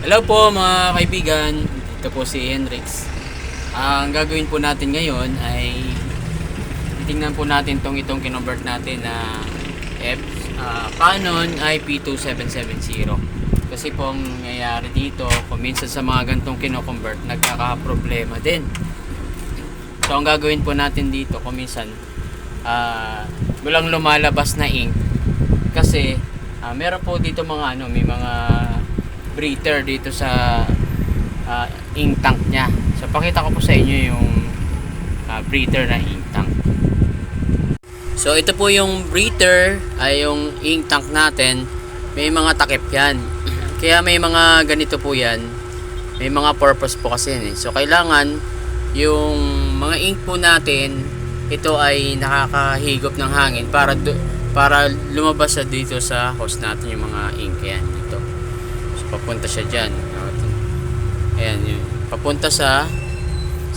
Hello po mga kaibigan, ito po si Henrix. Ang gagawin po natin ngayon ay titingnan po natin itong kinonvert natin na Canon IP2770. Kasi po ang nangyayari dito, kung minsan sa mga gantong kinoconvert, nagkaka-problema din. So ang gagawin po natin dito, kung minsan walang lumalabas na ink. Kasi meron po dito may mga breather dito sa ink tank nya. So pakita ko po sa inyo yung breather na ink tank. So ito po yung breather ay yung ink tank natin. May mga takip yan. Kaya may mga ganito po yan. May mga purpose po kasi yan eh. So kailangan yung mga ink po natin, ito ay nakakahigop ng hangin para lumabas siya dito sa hose natin yung mga ink yan dito. Papunta siya dyan. Ayan, papunta sa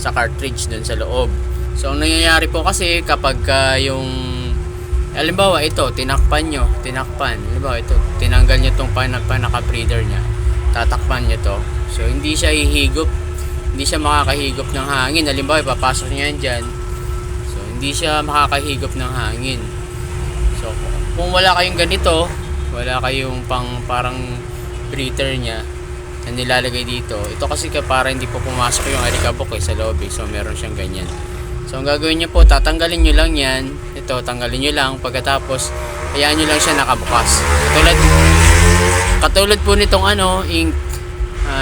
cartridge dun sa loob. So ang nangyayari po kasi kapag yung halimbawa ito tinakpan, halimbawa ito tinanggal nyo itong pinaka-breather nya, tatakpan nyo to, so hindi siya hihigop, hindi siya makakahigop ng hangin. Halimbawa ipapasok nyo yan dyan, so hindi siya makakahigop ng hangin. So kung wala kayong ganito, wala kayong parang breather nya na nilalagay dito, ito kasi para hindi po pumasok yung alikabok sa loob so meron siyang ganyan. So ang gagawin nyo po, tatanggalin nyo lang yan, ito tanggalin nyo lang, pagkatapos hayaan nyo lang siya nakabukas, katulad po nitong ink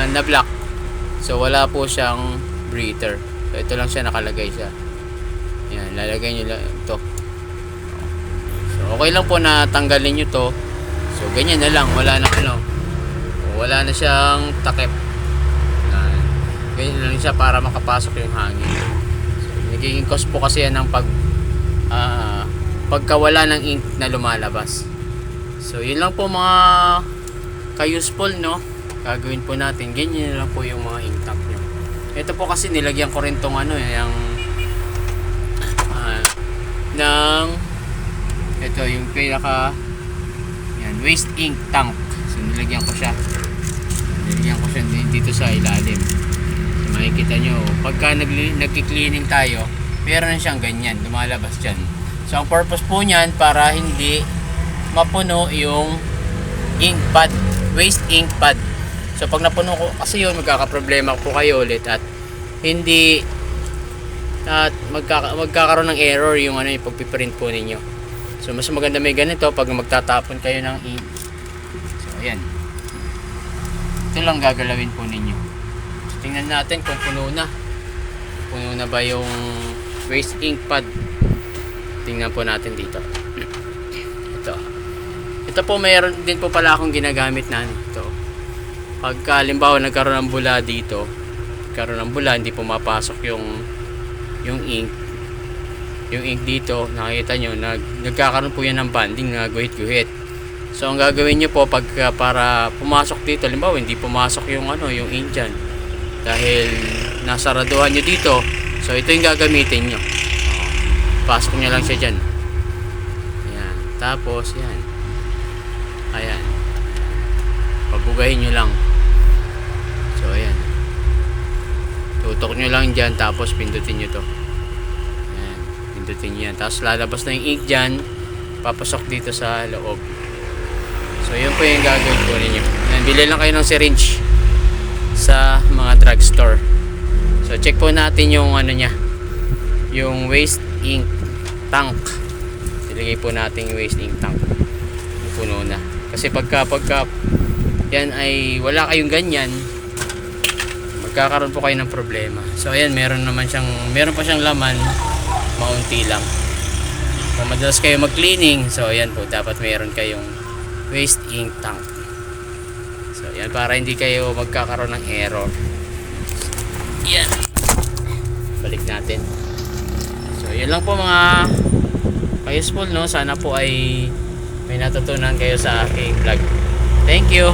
na black. So wala po siyang breather, so ito lang siya, nakalagay siya. Yan, lalagay nyo lang ito. So okay lang po na tanggalin nyo to. So ganyan na lang, wala na siyang takip. Ganyan lang siya para makapasok yung hangin. So, nagiging cause po kasi yan ng pagkawala ng ink na lumalabas. So yun lang po mga ka-useful, no? Gagawin po natin, ganyan lang po yung mga ink tank nyo. Ito po kasi nilagyan ko rin tong ito yung pinaka waste ink tank. So nilagyan ko siya dito sa ilalim. So, makikita nyo pagka nagki-cleaning tayo, meron siyang ganyan lumalabas dyan. So ang purpose po nyan, para hindi mapuno yung ink pad, waste ink pad. So pag napuno ko kasi yun, magkakaproblema po kayo ulit at hindi magkakaroon ng error yung yung pagpiprint po ninyo. So mas maganda may ganito pag magtatapon kayo ng ink. So ayan, ito lang gagalawin po ninyo. So, tingnan natin kung puno na ba yung waste ink pad. Tingnan po natin dito. Ito po, mayroon din po pala akong ginagamit na ito. Pagka halimbawa nagkaroon ng bula dito, hindi pumapasok yung ink. Yung ink dito, nakikita nyo, nagkakaroon po yan ng banding na guhit-guhit. So ang gagawin nyo po para pumasok dito, halimbawa hindi pumasok yung ink dyan dahil nasaraduhan nyo dito, so ito yung gagamitin nyo. Pasok nyo lang siya dyan. Ayan. Tapos yan, ayan, pabugahin nyo lang. So ayan, tutok nyo lang dyan, tapos pindutin nyo to. Ayan, pindutin nyo yan, tapos lalabas na yung ink dyan, papasok dito sa loob. So yun po yung gagawin po ninyo. Ayan, bili lang kayo ng syringe sa mga drugstore. So check po natin yung yung waste ink tank. Ilagay po natin yung waste ink tank. Puno na. Kasi pagka yan ay wala kayong ganyan, magkakaroon po kayo ng problema. So ayan, meron pa siyang laman, maunti lang. Kung madalas kayo mag-cleaning, so ayan po, dapat meron kayong waste ink tank. So yan, para hindi kayo magkakaroon ng error. Yan, balik natin. So yan lang po mga useful, no? Sana po ay may natutunan kayo sa aking vlog. Thank you.